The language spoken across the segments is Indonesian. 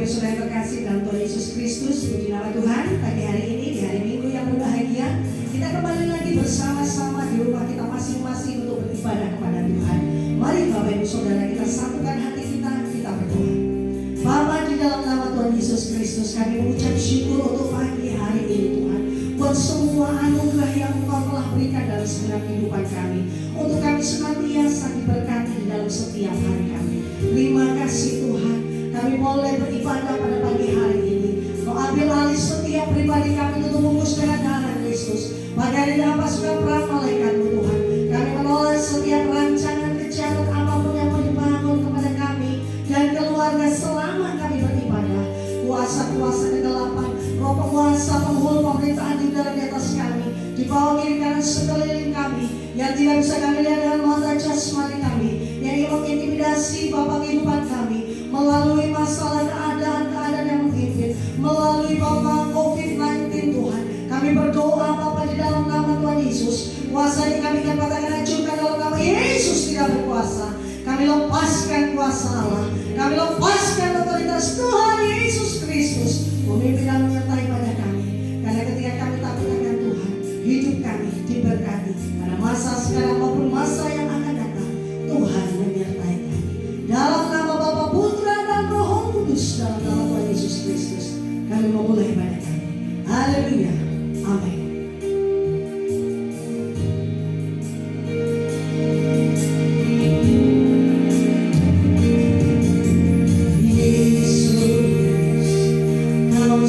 saudara yang terkasih dalam Tuhan Yesus Kristus, puji nama Tuhan. Pagi hari ini, di hari Minggu yang berbahagia, kita kembali lagi bersama-sama di rumah kita masing-masing untuk beribadah kepada Tuhan. Mari Bapak Ibu Saudara, kita satukan hati kita berdoa. Bapa, di dalam nama Tuhan Yesus Kristus, kami mengucap syukur untuk pagi hari ini Tuhan, buat semua anugerah yang Engkau telah berikan dalam segenap kehidupan kami, untuk kami senantiasa diberkati di dalam setiap hari kami. Terima kasih Tuhan, kami boleh beribadah pada pagi hari ini. Kau ambil alih setiap pribadi kami untuk membungkus dengan darah Kristus. Bagai dalam pasukan perang malaikat-Mu Tuhan, kami menolak setiap rancangan kejahatan apapun yang mau dibangun kepada kami dan keluarga selama kami beribadah. Kuasa-kuasa kegelapan, roh penguasa, penghulu pemerintahan di udara di atas kami, di bawah kiri kanan sekeliling kami, yang tidak bisa kami lihat dengan mata jasmani kami, yang ingin mengintimidasi Bapa kehidupan kami melalui masalah keadaan yang menghimpit, melalui Bapa COVID-19 Tuhan. Kami berdoa Bapa di dalam nama Tuhan Yesus, kuasa yang kami katakan hancurkan dalam nama Yesus tidak berkuasa. Kami lepaskan kuasa Allah, kami lepaskan otoritas Tuhan Yesus Kristus memimpin dan menyertai pada kami. Karena ketika kami takut akan Tuhan, hidup kami diberkati pada masa sekarang maupun masa yang akan datang. Tuhan menyertai kami. Dalam nama Bapa, Putra dan Roh Kudus, dalam nama Tuhan Yesus Kristus, kami memulai ibadah kami. Haleluya. Amin. Selalu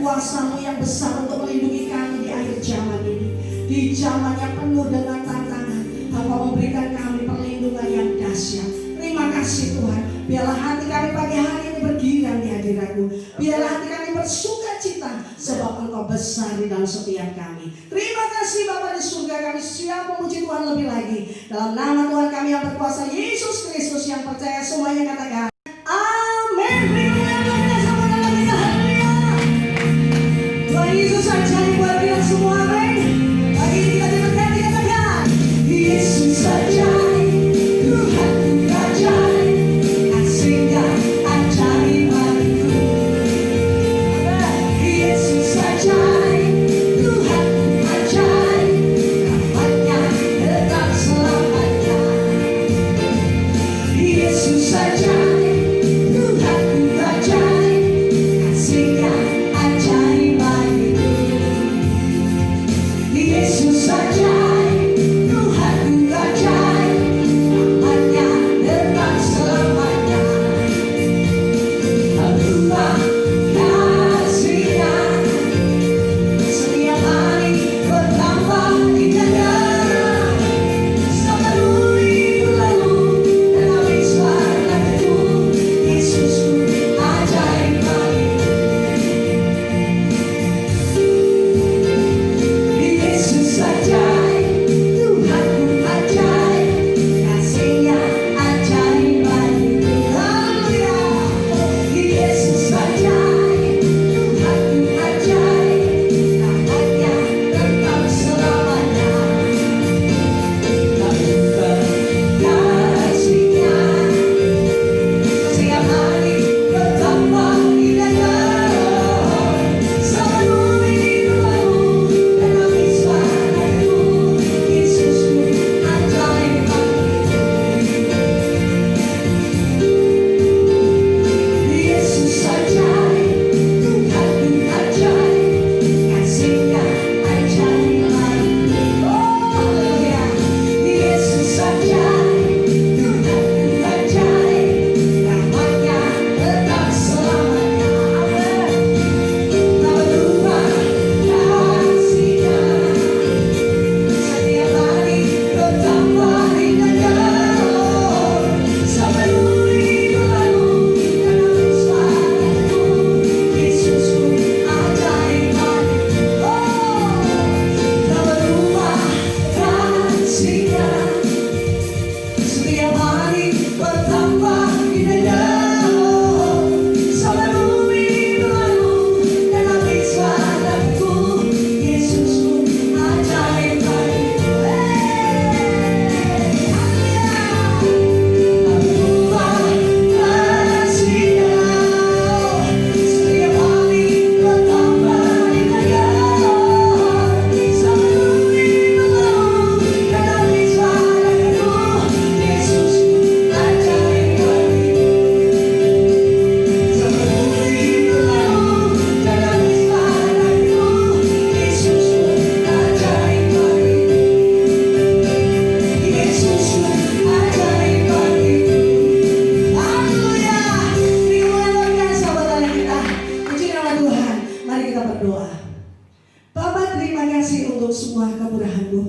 kuasa-Mu yang besar untuk melindungi kami di akhir zaman ini. Di zaman yang penuh dengan tantangan, Engkau memberikan kami perlindungan yang dahsyat. Terima kasih Tuhan. Biarlah hati kami pagi hari ini bergirang di hadirat-Mu. Biarlah hati kami bersuka cita, sebab Engkau besar di dalam setiap kami. Terima kasih Bapa di surga, kami siap memuji Tuhan lebih lagi. Dalam nama Tuhan kami yang berkuasa, Yesus Kristus, yang percaya semuanya katakan amin. Tuhan Yesus ajaib buat kita semua, amin. Pagi ini kita diberkati, katakan Yesus ajaib, Tuhanku ajaib, kasih-Nya ajaib bagiku. Yesus ajaib, Tuhanku ajaib, rahmat-Nya tetap selamanya. Yesus ajaib, Tuhanku ajaib, kasih-Nya ajaib bagiku. Yesus ajaib, Tuhanku ajaib, rahmat-Nya tetap selamanya. Berubah kasih-Nya setiap hari bertambah indahnya. Semenuhi lalu dan habis waktu, Yesusku ajaib bagiku. Yesus ajaib, Tuhanku ajaib, kasih-Nya ajaib bagiku. Haleluya. Yesus ajaib, Tuhanku ajaib, rahmat-Nya tetap selamanya. Lakukan kasih-Nya setiap hari bertambah indahnya. Semenuhi lalu dan habis waktu, Yesusku ajaib bagiku. Yesus ajaib, Tuhanku ajaib, kasih-Nya ajaib bagiku. Haleluya. Yesus ajaib, Tuhanku ajaib, rahmat-Nya tetap selamanya. Amin. Tak berubah kasih-Nya setiap hari bertambah indahnya. Semenuhi lalu dan habis waktu, Yesusku ajaib bagiku. Tak berubah kasih-Nya setiap hari bertambah indahnya. Semenuhi lalu dan habis waktu, Yesusku ajaib bagiku. Berubah kasih-Nya setiap hari bertambah indahnya. Semenuhi lalu dan habis waktu, Yesusku ajaib bagiku. Semenuhi lalu dan habis waktu, Yesusku ajaib bagiku. Yesusku ajaib bagiku. Haleluya. Terima luar biasa buat anak kita. Puji nama Tuhan. Mari kita berdoa. Bapa, terima kasih untuk semua kemurahan-Mu.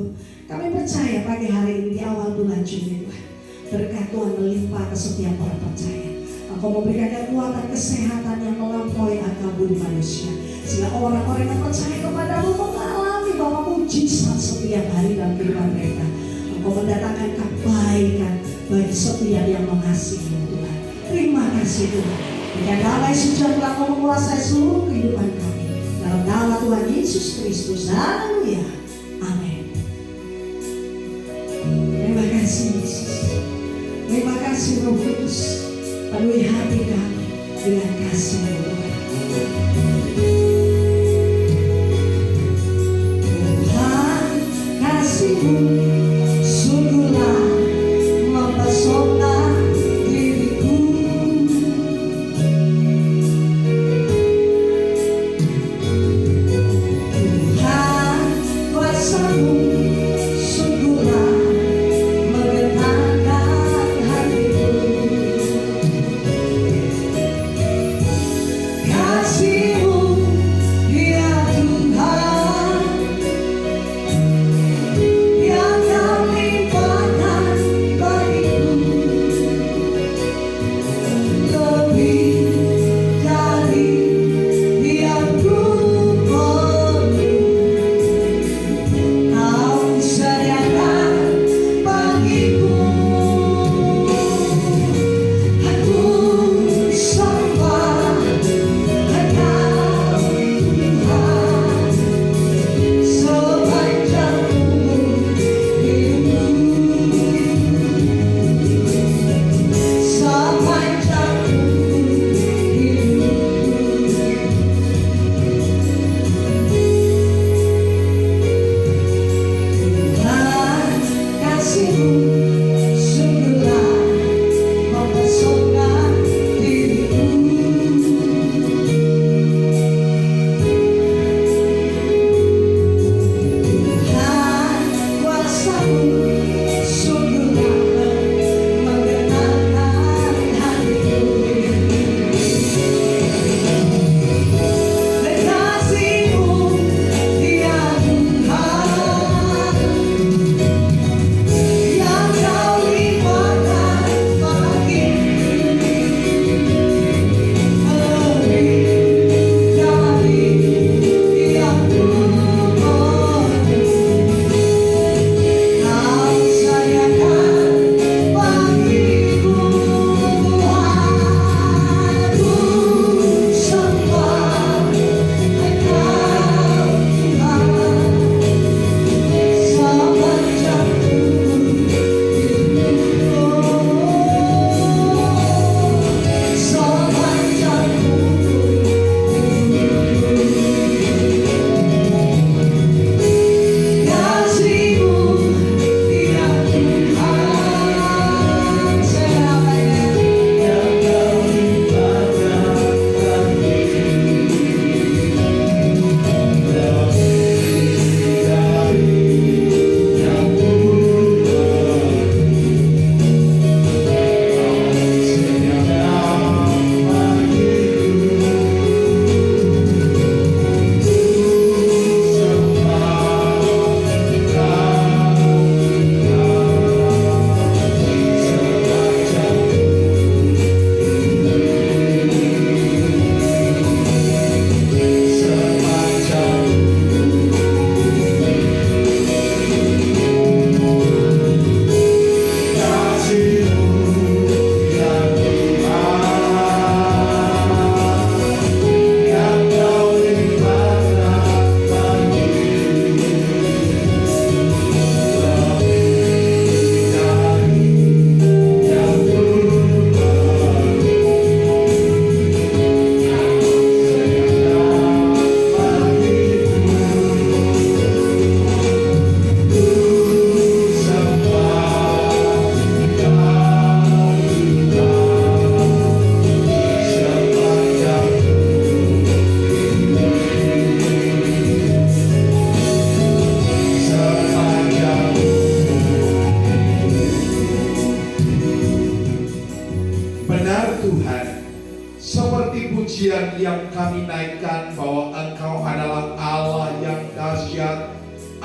Kami percaya pagi hari ini di awal bulan Juni, Tuhan, berkat Tuhan melimpah ke setiap orang percaya. Engkau memberikan kekuatan kesehatan yang melampaui akal budi manusia, sehingga orang-orang yang percaya kepada-Mu mengalami Bapa mujizat setiap hari dalam kehidupan mereka. Engkau mendatangkan kebaikan bagi setiap yang mengasihi-Mu, Tuhan. Terima kasih Tuhan. Berikan damai sejahtera Engkau menguasai seluruh kehidupan kami. Dalam nama Tuhan Yesus Kristus. Haleluya. Amin. Terima kasih Yesus. Terima kasih Roh Kudus. Penuhi hati kami dengan kasih-Mu, Tuhan. Tuhan, kasih-Mu sungguhlah mempesona diriku. Tuhan, kuasa-Mu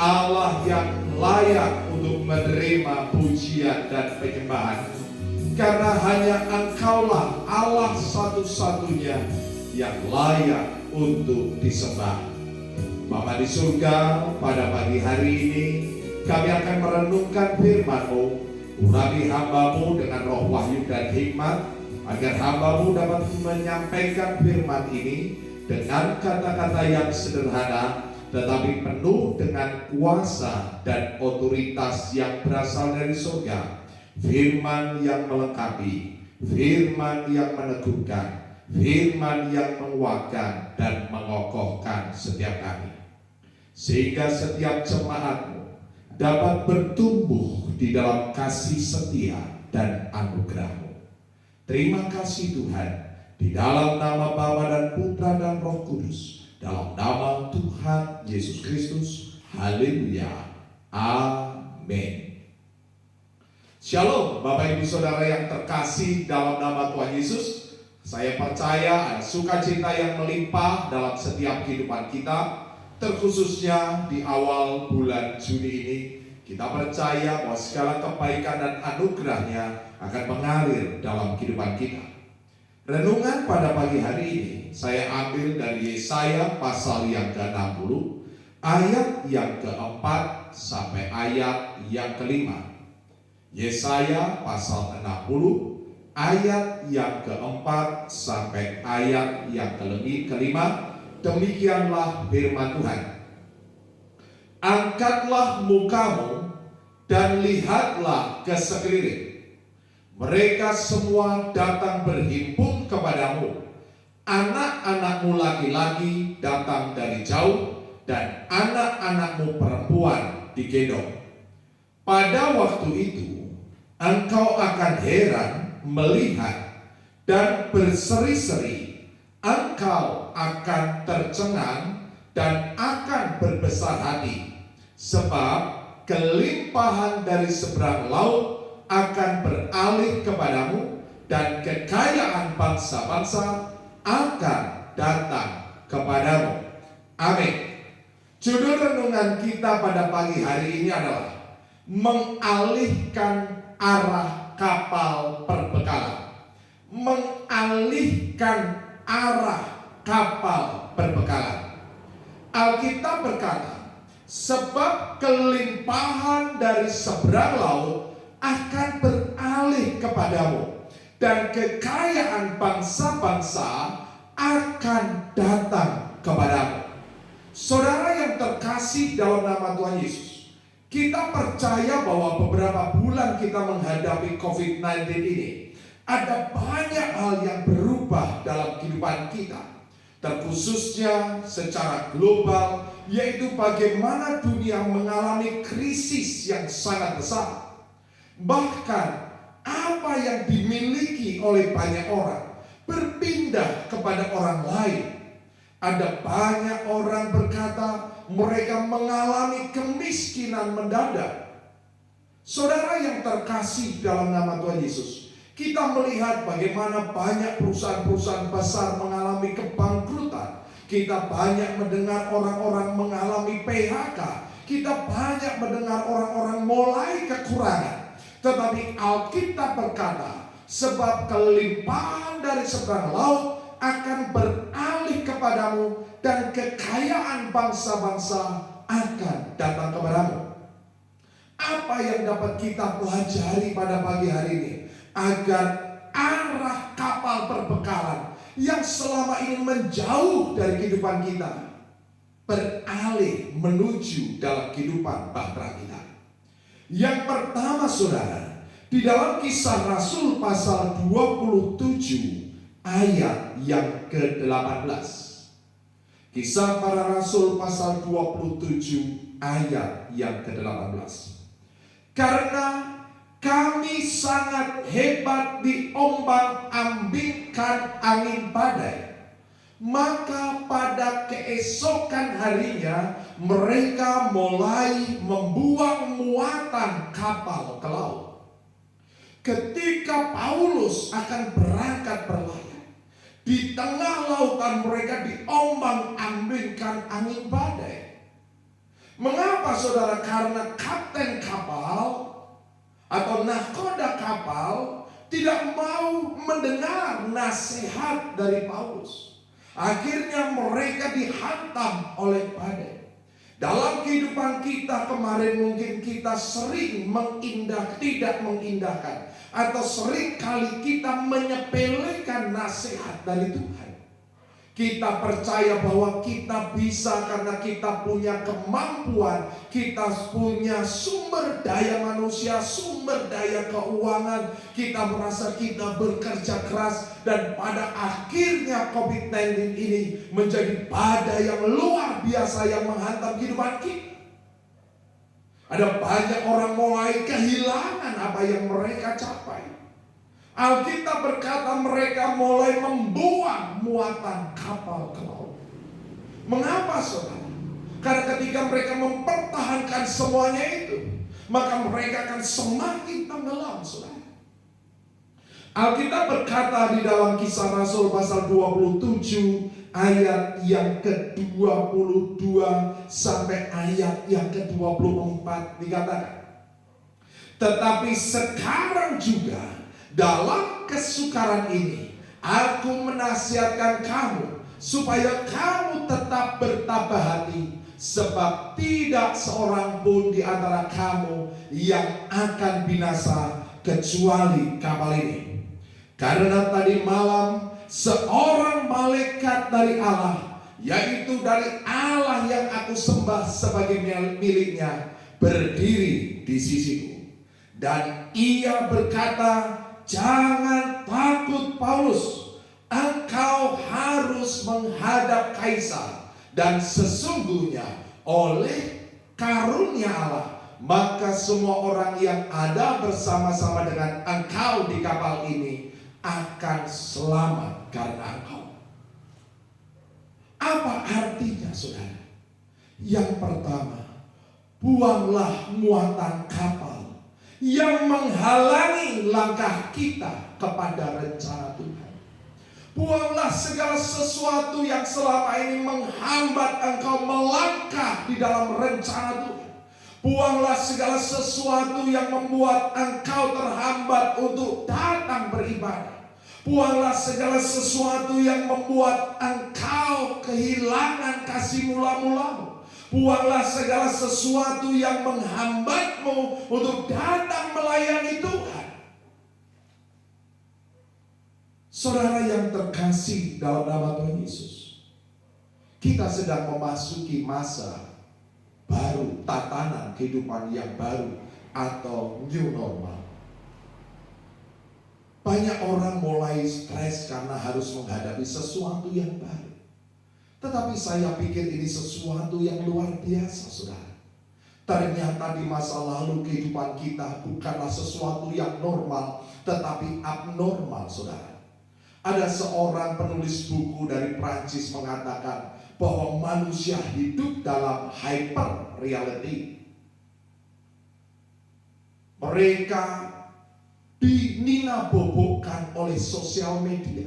Allah yang layak untuk menerima pujian dan penyembahan, karena hanya Engkaulah Allah satu-satunya yang layak untuk disembah. Bapa di surga, pada pagi hari ini kami akan merenungkan firman-Mu. Urapi hamba-Mu dengan roh wahyu dan hikmat, agar hamba-Mu dapat menyampaikan firman ini dengan kata-kata yang sederhana, tetapi penuh dengan kuasa dan otoritas yang berasal dari surga. Firman yang melengkapi, firman yang meneguhkan, firman yang menguatkan dan mengokohkan setiap kami, sehingga setiap jemaat-Mu dapat bertumbuh di dalam kasih setia dan anugerah-Mu. Terima kasih Tuhan, di dalam nama Bapa dan Putra dan Roh Kudus, dalam nama Tuhan Yesus Kristus. Haleluya. Amin. Shalom Bapak Ibu Saudara yang terkasih dalam nama Tuhan Yesus. Saya percaya ada sukacita yang melimpah dalam setiap kehidupan kita, terkhususnya di awal bulan Juni ini. Kita percaya bahwa segala kebaikan dan anugerahnya akan mengalir dalam kehidupan kita. Renungan pada pagi hari ini saya ambil dari Yesaya pasal yang ke-60, ayat yang ke-4 sampai ayat yang ke-5. Yesaya pasal 60, ayat yang ke-4 sampai ayat yang ke-5. Demikianlah firman Tuhan. Angkatlah mukamu dan lihatlah ke sekeliling. Mereka semua datang berhimpun kepadamu. Anak-anakmu laki-laki datang dari jauh, dan anak-anakmu perempuan digendong. Pada waktu itu, engkau akan heran melihat dan berseri-seri. Engkau akan tercengang dan akan berbesar hati, sebab kelimpahan dari seberang laut akan beralih kepadamu, dan kekayaan bangsa-bangsa akan datang kepadamu. Amin. Judul renungan kita pada pagi hari ini adalah mengalihkan arah kapal perbekalan. Mengalihkan arah kapal perbekalan. Alkitab berkata, sebab kelimpahan dari seberang laut akan beralih kepadamu, dan kekayaan bangsa-bangsa akan datang kepadamu. Saudara yang terkasih dalam nama Tuhan Yesus, kita percaya bahwa beberapa bulan kita menghadapi COVID-19 ini, ada banyak hal yang berubah dalam kehidupan kita, terkhususnya secara global, yaitu bagaimana dunia mengalami krisis yang sangat besar. Bahkan apa yang dimiliki oleh banyak orang berpindah kepada orang lain. Ada banyak orang berkata mereka mengalami kemiskinan mendadak. Saudara yang terkasih dalam nama Tuhan Yesus, kita melihat bagaimana banyak perusahaan-perusahaan besar mengalami kebangkrutan. Kita banyak mendengar orang-orang mengalami PHK. Kita banyak mendengar orang-orang mulai kekurangan. Tetapi Alkitab berkata, sebab kelimpahan dari seberang laut akan beralih kepadamu, dan kekayaan bangsa-bangsa akan datang kepadamu. Apa yang dapat kita pelajari pada pagi hari ini? Agar arah kapal perbekalan yang selama ini menjauh dari kehidupan kita beralih menuju dalam kehidupan bahtera kita. Yang pertama saudara, di dalam Kisah Rasul pasal 27 ayat yang ke-18. Kisah Para Rasul pasal 27 ayat yang ke-18. Karena kami sangat hebat diombang-ambingkan angin badai, maka pada keesokan harinya mereka mulai membuang muatan kapal ke laut. Ketika Paulus akan berangkat berlayar, di tengah lautan mereka diombang-ambingkan angin badai. Mengapa saudara? Karena kapten kapal atau nahkoda kapal tidak mau mendengar nasihat dari Paulus. Akhirnya mereka dihantam oleh badai. Dalam kehidupan kita kemarin mungkin kita sering tidak mengindahkan, atau sering kali kita menyepelekan nasihat dari Tuhan. Kita percaya bahwa kita bisa karena kita punya kemampuan, kita punya sumber daya manusia, sumber daya keuangan, kita merasa kita bekerja keras, dan pada akhirnya COVID-19 ini menjadi badai yang luar biasa yang menghantam kehidupan kita. Ada banyak orang mulai kehilangan apa yang mereka capai. Alkitab berkata mereka mulai membuang muatan kapal ke laut. Mengapa saudara? Karena ketika mereka mempertahankan semuanya itu, maka mereka akan semakin tenggelam saudara. Alkitab berkata di dalam Kisah Rasul pasal 27 ayat yang ke-22 sampai ayat yang ke-24 dikatakan, tetapi sekarang juga dalam kesukaran ini aku menasihatkan kamu supaya kamu tetap bertabah hati, sebab tidak seorang pun di antara kamu yang akan binasa kecuali kapal ini. Karena tadi malam seorang malaikat dari Allah, yaitu dari Allah yang aku sembah sebagai miliknya, berdiri di sisiku. Dan ia berkata, jangan takut Paulus, engkau harus menghadap Kaisar, dan sesungguhnya oleh karunia Allah maka semua orang yang ada bersama-sama dengan engkau di kapal ini akan selamat karena engkau. Apa artinya saudara? Yang pertama, buanglah muatan kapal yang menghalangi langkah kita kepada rencana Tuhan. Buanglah segala sesuatu yang selama ini menghambat engkau melangkah di dalam rencana Tuhan. Buanglah segala sesuatu yang membuat engkau terhambat untuk datang beribadah. Buanglah segala sesuatu yang membuat engkau kehilangan kasih mula-mulamu. Buanglah segala sesuatu yang menghambatmu untuk datang melayani Tuhan. Saudara yang terkasih dalam nama Tuhan Yesus, kita sedang memasuki masa baru, tatanan kehidupan yang baru atau new normal. Banyak orang mulai stres karena harus menghadapi sesuatu yang baru. Tetapi saya pikir ini sesuatu yang luar biasa saudara. Ternyata di masa lalu kehidupan kita bukanlah sesuatu yang normal, tetapi abnormal saudara. Ada seorang penulis buku dari Prancis mengatakan bahwa manusia hidup dalam hyper reality. Mereka dinina-bobokkan oleh sosial media,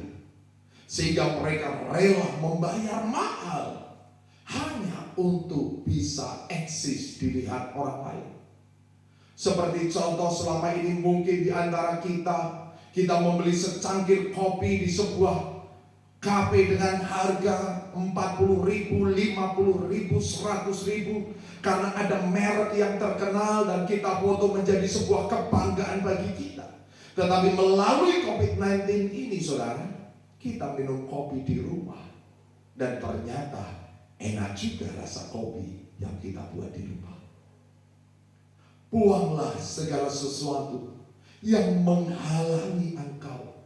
sehingga mereka rela membayar mahal hanya untuk bisa eksis dilihat orang lain. Seperti contoh selama ini mungkin di antara kita membeli secangkir kopi di sebuah kafe dengan harga 40.000, 50.000, 100.000 karena ada merek yang terkenal dan kita foto menjadi sebuah kebanggaan bagi kita. Tetapi melalui COVID-19 ini saudara, kita minum kopi di rumah dan ternyata enak juga rasa kopi yang kita buat di rumah. Buanglah segala sesuatu yang menghalangi engkau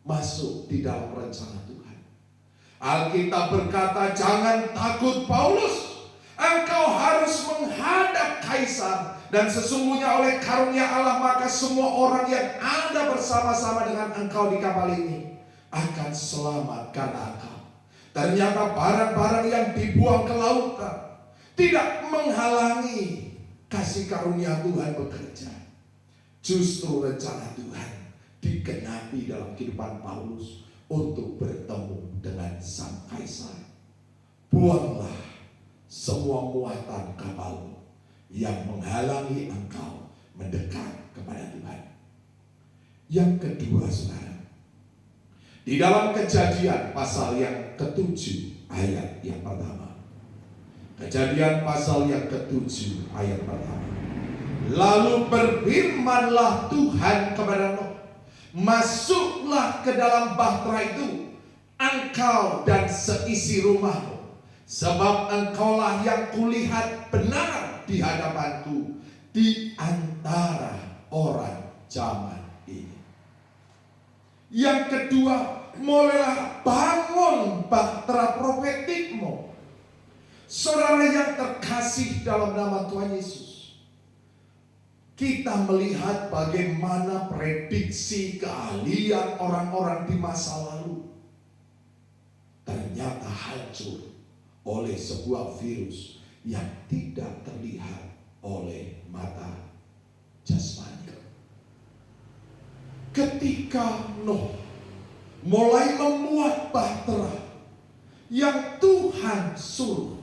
masuk di dalam rencana Tuhan. Alkitab berkata, jangan takut Paulus, engkau harus menghadap Kaisar, dan sesungguhnya oleh karunia Allah maka semua orang yang ada bersama-sama dengan engkau di kapal ini akan selamat karena engkau. Ternyata barang-barang yang dibuang ke lautan tidak menghalangi kasih karunia Tuhan bekerja. Justru rencana Tuhan digenapi dalam kehidupan Paulus untuk bertemu dengan sang Kaisar. Buanglah semua muatan kapalmu yang menghalangi engkau mendekat kepada Tuhan. Yang kedua, saudara, di dalam Kejadian pasal yang ke-7 ayat yang pertama. Kejadian pasal yang ke-7 ayat pertama. Lalu berfirmanlah Tuhan kepada Nuh, masuklah ke dalam bahtera itu, engkau dan seisi rumahmu, sebab engkaulah yang kulihat benar di hadapanku di antara orang zaman ini. Yang kedua, mulailah bangun bahtera profetikmu. Saudara yang terkasih dalam nama Tuhan Yesus, kita melihat bagaimana prediksi keahlian orang-orang di masa lalu ternyata hancur oleh sebuah virus yang tidak terlihat oleh mata jasmani. Ketika Nuh mulai membuat bahtera yang Tuhan suruh,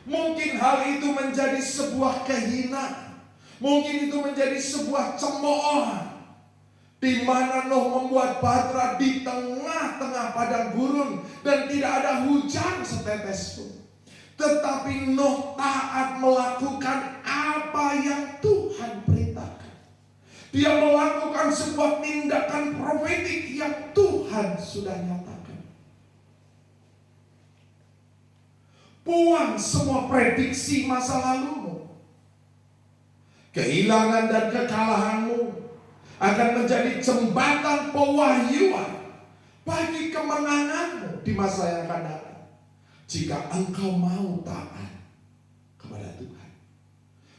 mungkin hal itu menjadi sebuah kehinaan, mungkin itu menjadi sebuah cemoohan, di mana Nuh membuat bahtera di tengah-tengah padang gurun dan tidak ada hujan setetes pun. Tetapi Nuh taat melakukan apa yang Tuhan perintahkan. Dia melakukan sebuah tindakan profetik yang Tuhan sudah nyatakan. Buang semua prediksi masa lalumu. Kehilangan dan kekalahanmu akan menjadi jembatan pewahyuan bagi kemenanganmu di masa yang akan datang, jika engkau mau taat kepada Tuhan.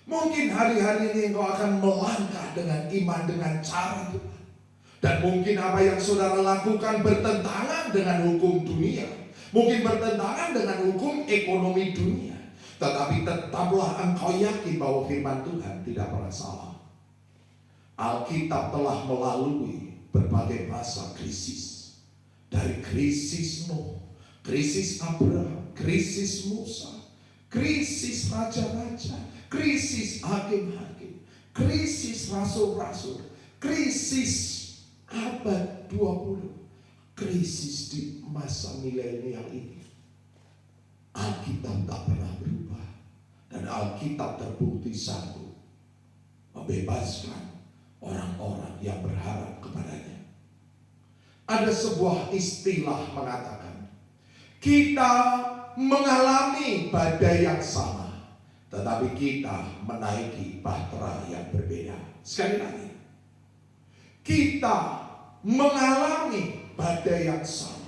Mungkin hari-hari ini engkau akan melangkah dengan iman, dengan cara Tuhan. Dan mungkin apa yang saudara lakukan bertentangan dengan hukum dunia, mungkin bertentangan dengan hukum ekonomi dunia. Tetapi tetaplah engkau yakin bahwa firman Tuhan tidak pernah salah. Alkitab telah melalui berbagai masa krisis. Dari krisis Nuh, krisis Abraham, krisis Musa, krisis raja-raja, krisis hakim-hakim, krisis rasul-rasul, krisis abad 20, krisis di masa milenial ini. Alkitab tak pernah berubah, dan Alkitab terbukti sanggup membebaskan orang-orang yang berharap kepadanya. Ada sebuah istilah mengatakan, kita mengalami badai yang sama, tetapi kita menaiki bahtera yang berbeda. Sekali lagi, kita mengalami badai yang sama,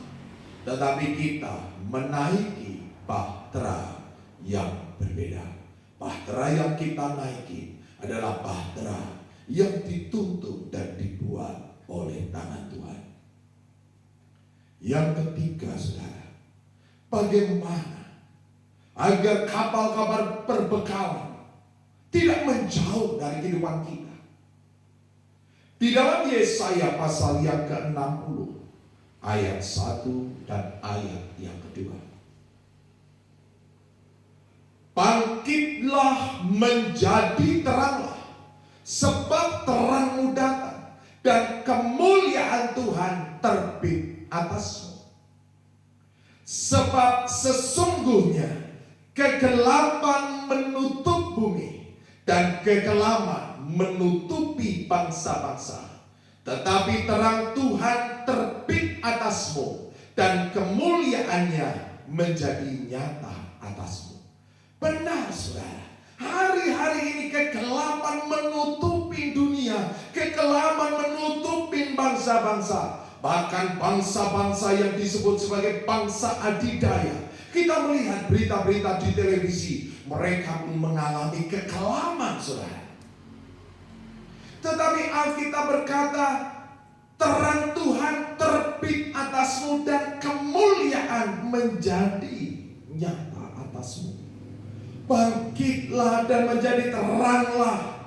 tetapi kita menaiki bahtera yang berbeda. Bahtera yang kita naiki adalah bahtera yang dituntun dan dibuat oleh tangan Tuhan. Yang ketiga, saudara, bagaimana agar kapal-kapal perbekalan tidak menjauh dari kehidupan kita. Di dalam Yesaya pasal yang ke-60 ayat 1 dan ayat yang kedua. Bangkitlah menjadi teranglah, sebab terangmu datang dan kemuliaan Tuhan terbit atasmu. Sebab sesungguhnya kegelapan menutup bumi dan kekelaman menutupi bangsa-bangsa, tetapi terang Tuhan terbit atasmu dan kemuliaannya menjadi nyata atasmu. Benar, saudara. Hari-hari ini kegelapan menutupi dunia, kegelapan menutupi bangsa-bangsa, bahkan bangsa-bangsa yang disebut sebagai bangsa adidaya. Kita melihat berita-berita di televisi, mereka pun mengalami kekelaman, saudara. Tetapi Alkitab berkata, terang Tuhan terbit atasmu dan kemuliaan menjadi nyata atasmu. Bangkitlah dan menjadi teranglah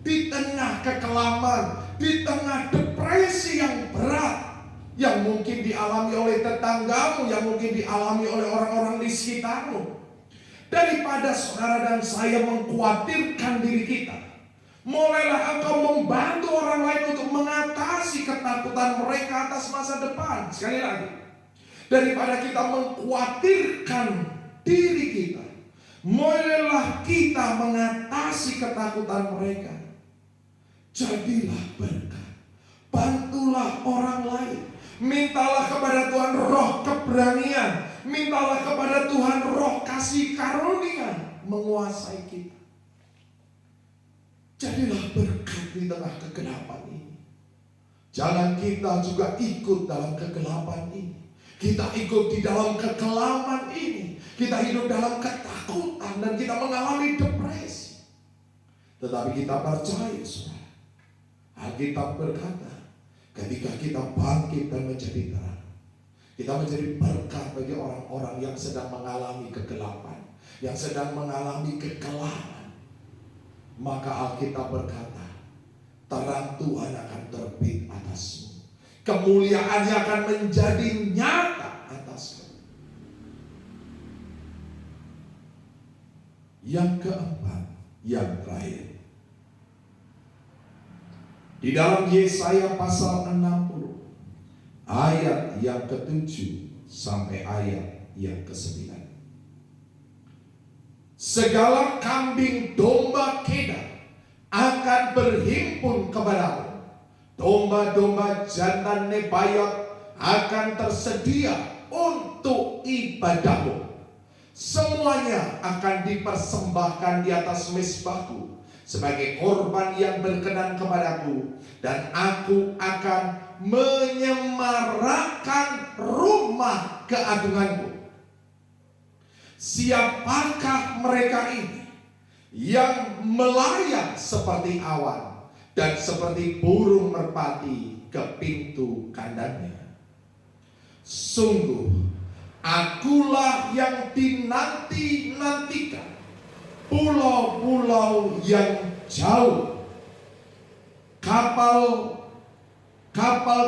di tengah kekelaman, di tengah depresi yang berat yang mungkin dialami oleh tetanggamu, yang mungkin dialami oleh orang-orang di sekitarmu. Daripada saudara dan saya mengkhawatirkan diri kita, mulailah engkau membantu orang lain untuk mengatasi ketakutan mereka atas masa depan. Sekali lagi, daripada kita mengkhawatirkan diri kita, mulailah kita mengatasi ketakutan mereka. Jadilah berkat, bantulah orang lain. Mintalah kepada Tuhan roh keberanian, mintalah kepada Tuhan roh kasih karunia menguasai kita. Jadilah berkat di tengah kegelapan ini. Jangan kita juga ikut dalam kegelapan ini. Kita ikut di dalam kekelaman ini. Kita hidup dalam ketakutan dan kita mengalami depresi. Tetapi kita percaya, saudara, Alkitab berkata, ketika kita bangkit dan menjadi terang, kita menjadi berkat bagi orang-orang yang sedang mengalami kegelapan, yang sedang mengalami kekelaman. Maka Alkitab berkata, terang Tuhan akan terbit atasmu, kemuliaannya akan menjadi nyata atasmu. Yang keempat, yang terakhir, di dalam Yesaya pasal 60 ayat yang ke-7 sampai ayat yang ke-9. Segala kambing domba Kedar akan berhimpun kepadamu, domba-domba jantan Nebayot akan tersedia untuk ibadahmu. Semuanya akan dipersembahkan di atas mezbahku sebagai korban yang berkenan kepadaku, dan aku akan menyemarakkan rumah keagunganku. Siapakah mereka ini yang melayang seperti awan dan seperti burung merpati ke pintu kandangnya? Sungguh, akulah yang dinanti-nantikan, pulau-pulau yang jauh. Kapal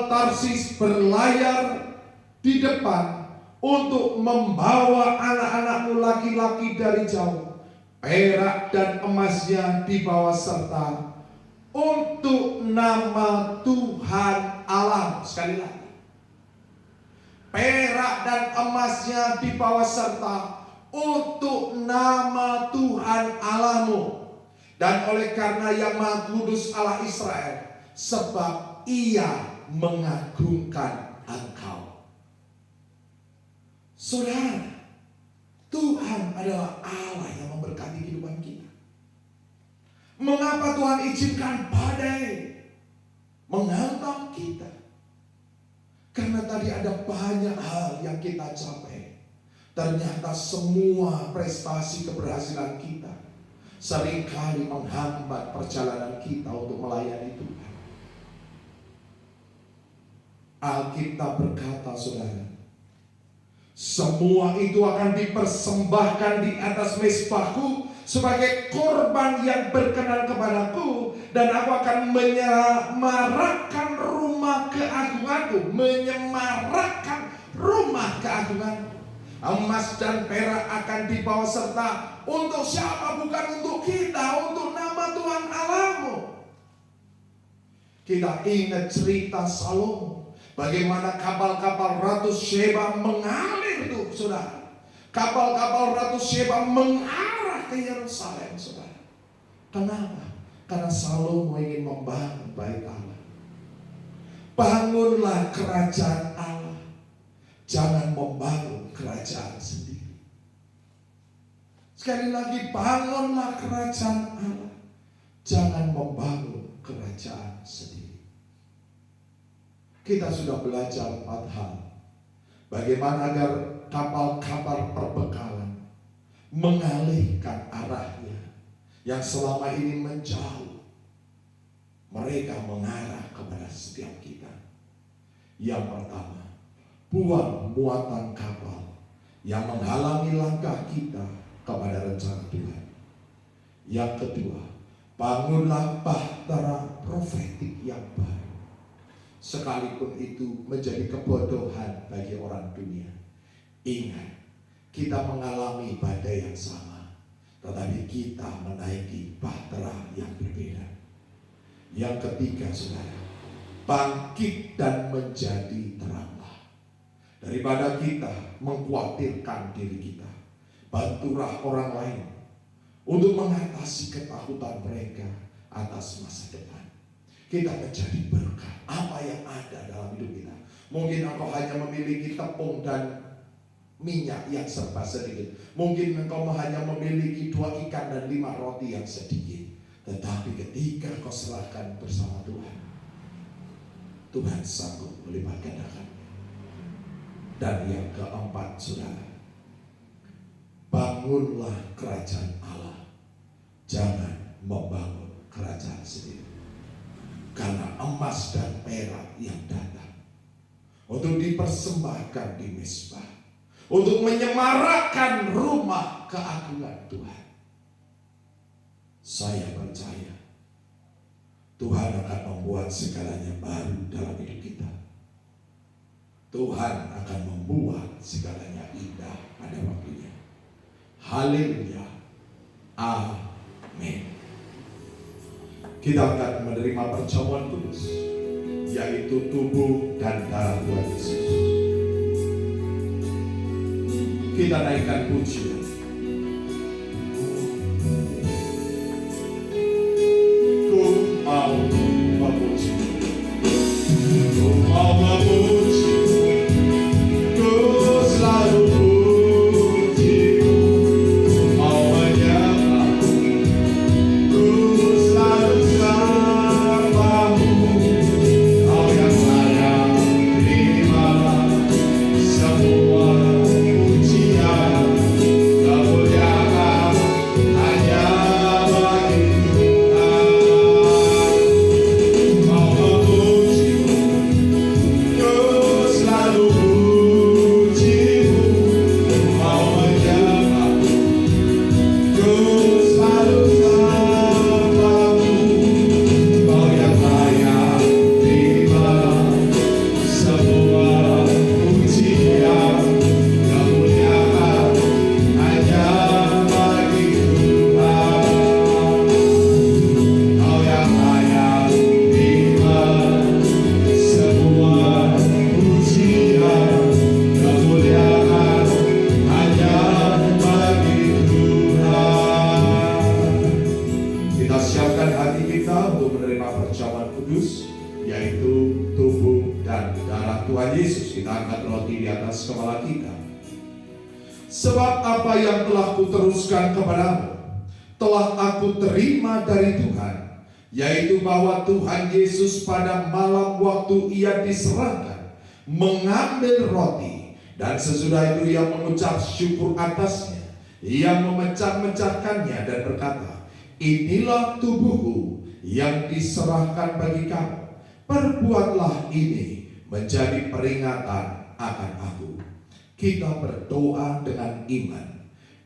Tarsis berlayar di depan untuk membawa anak-anakmu laki-laki dari jauh. Perak dan emasnya dibawa serta untuk nama Tuhan Allah. Sekali lagi, perak dan emasnya dibawa serta untuk nama Tuhan Allahmu, dan oleh karena Yang Maha Kudus Allah Israel, sebab Ia mengagungkan engkau. Saudara, Tuhan adalah Allah yang memberkati kehidupan kita. Mengapa Tuhan izinkan badai menghantam kita? Karena tadi ada banyak hal yang kita capai. Ternyata semua prestasi keberhasilan kita seringkali menghambat perjalanan kita untuk melayani Tuhan. Alkitab berkata, saudara, semua itu akan dipersembahkan di atas mezbahku sebagai korban yang berkenan kepadaku, dan aku akan menyemarakkan rumah keagunganku. Menyemarakkan rumah keagunganku. Emas dan perak akan dibawa serta. Untuk siapa? Bukan untuk kita, untuk nama Tuhan Allahmu. Kita ingat cerita Salomo, bagaimana kapal-kapal Ratu Sheba mengalir tuh, saudara. Kapal-kapal Ratu Sheba mengarah ke Yerusalem, saudara. Kenapa? Karena Salomo ingin membangun bait Allah. Bangunlah kerajaan Allah, jangan membangun kerajaan sendiri. Sekali lagi, bangunlah kerajaan Allah, jangan membangun kerajaan sendiri. Kita sudah belajar 4 hal. Bagaimana agar kapal-kapal perbekalan mengalihkan arahnya yang selama ini menjauh, mereka mengarah kepada setiap kita. Yang pertama, buang muatan kapal yang menghalangi langkah kita kepada rencana Tuhan. Yang kedua, bangunlah bahtera profetik yang baru, sekalipun itu menjadi kebodohan bagi orang dunia. Ingat, kita mengalami badai yang sama. kita menaiki bahtera yang berbeda. Yang ketiga, saudara, bangkit dan menjadi teranglah. Daripada kita mengkhawatirkan diri kita, bantulah orang lain untuk mengatasi ketakutan mereka atas masa depan. Kita menjadi berkat apa yang ada dalam hidup kita. Mungkin engkau hanya memiliki tepung dan minyak yang serba sedikit. Mungkin engkau hanya memiliki 2 ikan dan 5 roti yang sedikit. Tetapi ketika kau serahkan bersama Tuhan, Tuhan sanggup melipat gandakan. Dan yang keempat, saudara, bangunlah kerajaan Allah. Jangan membangun kerajaan sendiri. Karena emas dan perak yang datang untuk dipersembahkan di mezbah, untuk menyemarakkan rumah keagungan Tuhan. Saya percaya Tuhan akan membuat segalanya baru dalam hidup kita. Tuhan akan membuat segalanya indah pada waktunya. Haleluya. Amin. Kita akan menerima perjamuan kudus, yaitu tubuh dan darah Tuhan Yesus. Kita naikkan pujian. Ku mau memuji, ku mau memuji, ku selalu pujimu, mau menyembah, ku selalu sembahmu. Kau yang sayang, terimalah semua pujian, kemuliaan hanya bagi Tuhan. Mau memujimu, ku selalu pujimu, mau menyembahmu, ku selalu sembahmu. Kau yang layak terima semua pujian, kemuliaan hanya bagi Tuhan. Kau yang layak terima semua pujian, kemuliaan hanya bagi Tuhan. Kita siapkan hati kita untuk menerima perjamuan kudus, yaitu tubuh dan darah Tuhan Yesus. Kita angkat roti di atas kepala kita. Sebab apa yang telah kuteruskan kepadamu, telah aku terima dari Tuhan, yaitu bahwa Tuhan Yesus pada malam waktu ia diserahkan, mengambil roti, dan sesudah itu ia mengucap syukur atasnya. Ia memecah-mecahkannya dan berkata, inilah tubuhku yang diserahkan bagi kamu. Perbuatlah ini menjadi peringatan akan aku. Kita berdoa dengan iman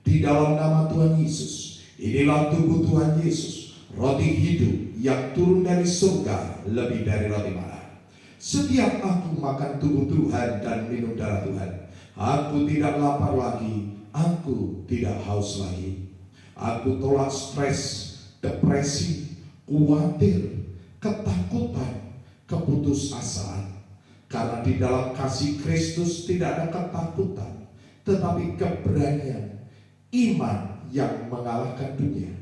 di dalam nama Tuhan Yesus. Inilah tubuh Tuhan Yesus, roti hidup yang turun dari surga lebih dari roti mana. Setiap aku makan tubuh Tuhan dan minum darah Tuhan, aku tidak lapar lagi, aku tidak haus lagi. Aku tolak stres, depresi, khawatir, ketakutan, keputusasaan. Karena di dalam kasih Kristus tidak ada ketakutan, tetapi keberanian, iman yang mengalahkan dunia.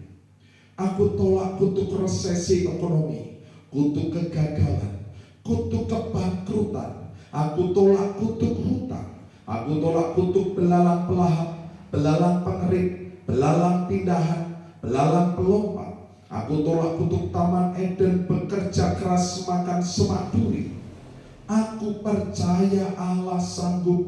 Aku tolak kutuk resesi ekonomi, kutuk kegagalan, kutuk kebangkrutan. Aku tolak kutuk hutang. Aku tolak kutuk belalang pelahap, belalang pengerit, belalang pindahan, belalang pelompat. Aku tolak kutuk taman Eden, bekerja keras makan semak duri. Aku percaya Allah sanggup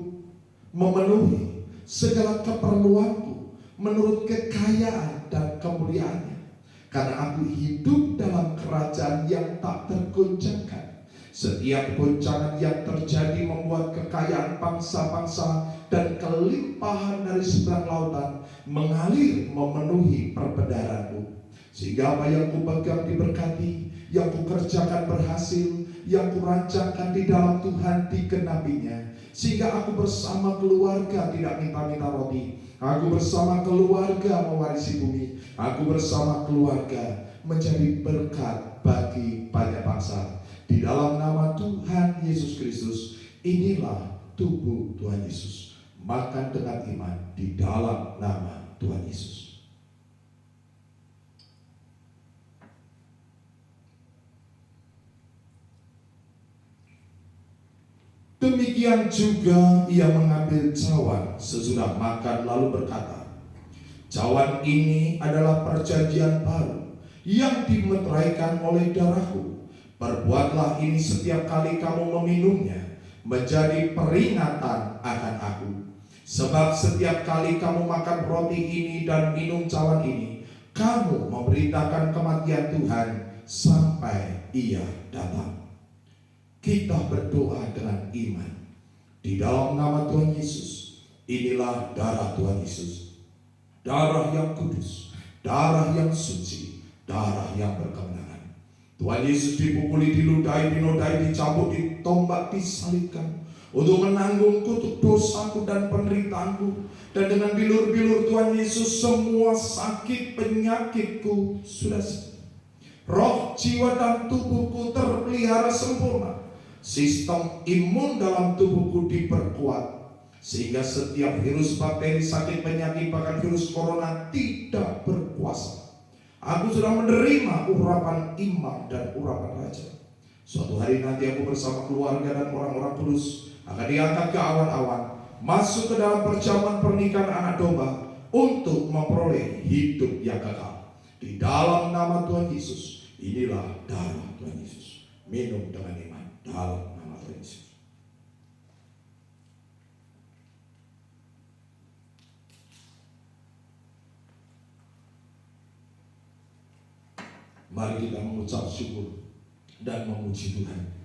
memenuhi segala keperluanku menurut kekayaan dan kemuliaannya. Karena aku hidup dalam kerajaan yang tak tergoncangkan. Setiap goncangan yang terjadi membuat kekayaan bangsa-bangsa dan kelimpahan dari seberang lautan mengalir memenuhi perbendaharanku. Sehingga apa yang kupegang diberkati, yang kukerjakan berhasil, yang kurancangkan di dalam Tuhan digenapinya. Sehingga aku bersama keluarga tidak minta-minta roti. Aku bersama keluarga mewarisi bumi. Aku bersama keluarga menjadi berkat bagi banyak bangsa. Di dalam nama Tuhan Yesus Kristus, inilah tubuh Tuhan Yesus. Makan dengan iman di dalam nama Tuhan Yesus. Demikian juga ia mengambil cawan sesudah makan lalu berkata, cawan ini adalah perjanjian baru yang dimeteraikan oleh darahku. Perbuatlah ini setiap kali kamu meminumnya menjadi peringatan akan aku. Sebab setiap kali kamu makan roti ini dan minum cawan ini, kamu memberitakan kematian Tuhan sampai ia datang. Kita berdoa dengan iman di dalam nama Tuhan Yesus. Inilah darah Tuhan Yesus, darah yang kudus, darah yang suci, darah yang berkemenangan. Tuhan Yesus dipukuli, diludahi, dinodai, dicambuk, ditombak, disalibkan untuk menanggung kutuk dosaku dan penderitaanku. Dan dengan bilur-bilur Tuhan Yesus semua sakit penyakitku sudah sembuh. Roh, jiwa, dan tubuhku terpelihara sempurna. Sistem imun dalam tubuhku diperkuat, sehingga setiap virus, bakteri, sakit, penyakit, bahkan virus corona tidak berkuasa. Aku sudah menerima urapan imam dan urapan raja. Suatu hari nanti aku bersama keluarga dan orang-orang kudus akan diangkat ke awan-awan, masuk ke dalam perjamuan pernikahan anak domba untuk memperoleh hidup yang kekal. Di dalam nama Tuhan Yesus, inilah darah Tuhan Yesus. Minum dengan iman dalam nama Tuhan Yesus. Mari kita mengucap syukur dan memuji Tuhan.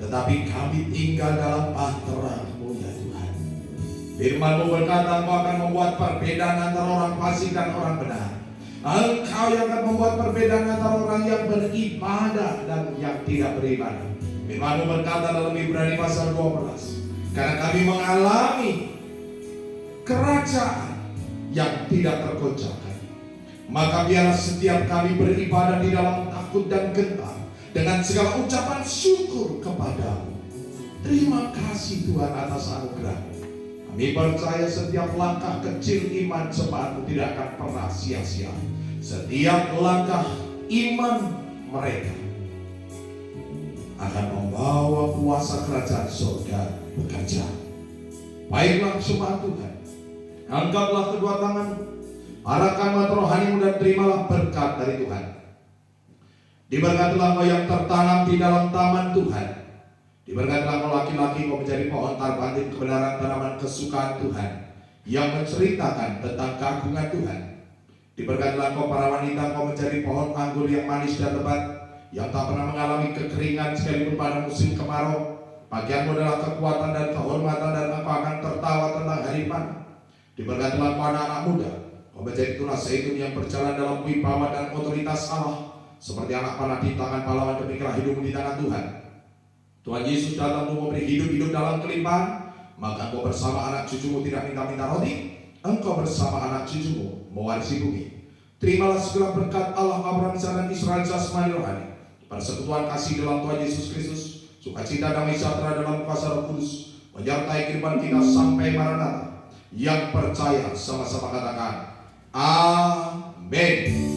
Tetapi kami tinggal dalam bahtera-Mu ya Tuhan. Firman-Mu berkata, Engkau akan membuat perbedaan antara orang fasik dan orang benar. Engkau yang akan membuat perbedaan antara orang yang beribadah dan yang tidak beribadah. Firman-Mu berkata dalam Ibrani pasal 12, karena kami mengalami kerajaan yang tidak tergoncangkan, maka biarlah setiap kami beribadah di dalam takut dan gentar, dengan segala ucapan syukur kepadamu. Terima kasih Tuhan atas anugerah-Mu. Kami percaya setiap langkah kecil iman jemaat-Mu tidak akan pernah sia-sia. Setiap langkah iman mereka akan membawa kuasa kerajaan surga bekerja. Baiklah jemaat Tuhan, angkatlah kedua tangan, arahkan mata rohani-Mu dan terimalah berkat dari Tuhan. Diberkatilah engkau yang tertanam di dalam taman Tuhan. Diberkatilah engkau laki-laki, kau menjadi pohon tarbantin kebenaran, tanaman kesukaan Tuhan yang menceritakan tentang keagungan Tuhan. Diberkatilah engkau para wanita, kau menjadi pohon anggur yang manis dan lebat, yang tak pernah mengalami kekeringan sekalipun pada musim kemarau. Bagianmu adalah kekuatan dan kehormatan, dan engkau akan tertawa tentang hari depan. Diberkatilah anak-anak muda, kau menjadi tunas zaitun yang berjalan dalam wibawa dan otoritas Allah, seperti anak panah di tangan pahlawan. Demikianlah hidupmu di tangan Tuhan. Tuhan Yesus datang untuk memberi hidup dalam kelimpahan. Maka engkau bersama anak cucumu tidak minta-minta roti, engkau bersama anak cucumu mewarisi bumi. Terimalah segala berkat Allah Abraham, Ishak dan Israel jasmani rohani, persekutuan kasih dalam Tuhan Yesus Kristus, sukacita damai sejahtera dalam kuasa Roh Kudus menyertai kehidupan kita sampai Maranatha. Yang percaya sama-sama katakan amin.